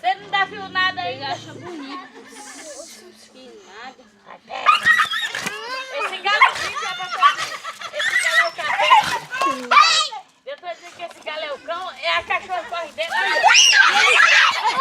Você não dá viu nada aí? Ele acha bonito. Que nada. Esse galo aqui que é pra fazer. Esse galo é o café. Eu tô dizendo que esse galo é o cão, é a cachorra corre dentro. Olha.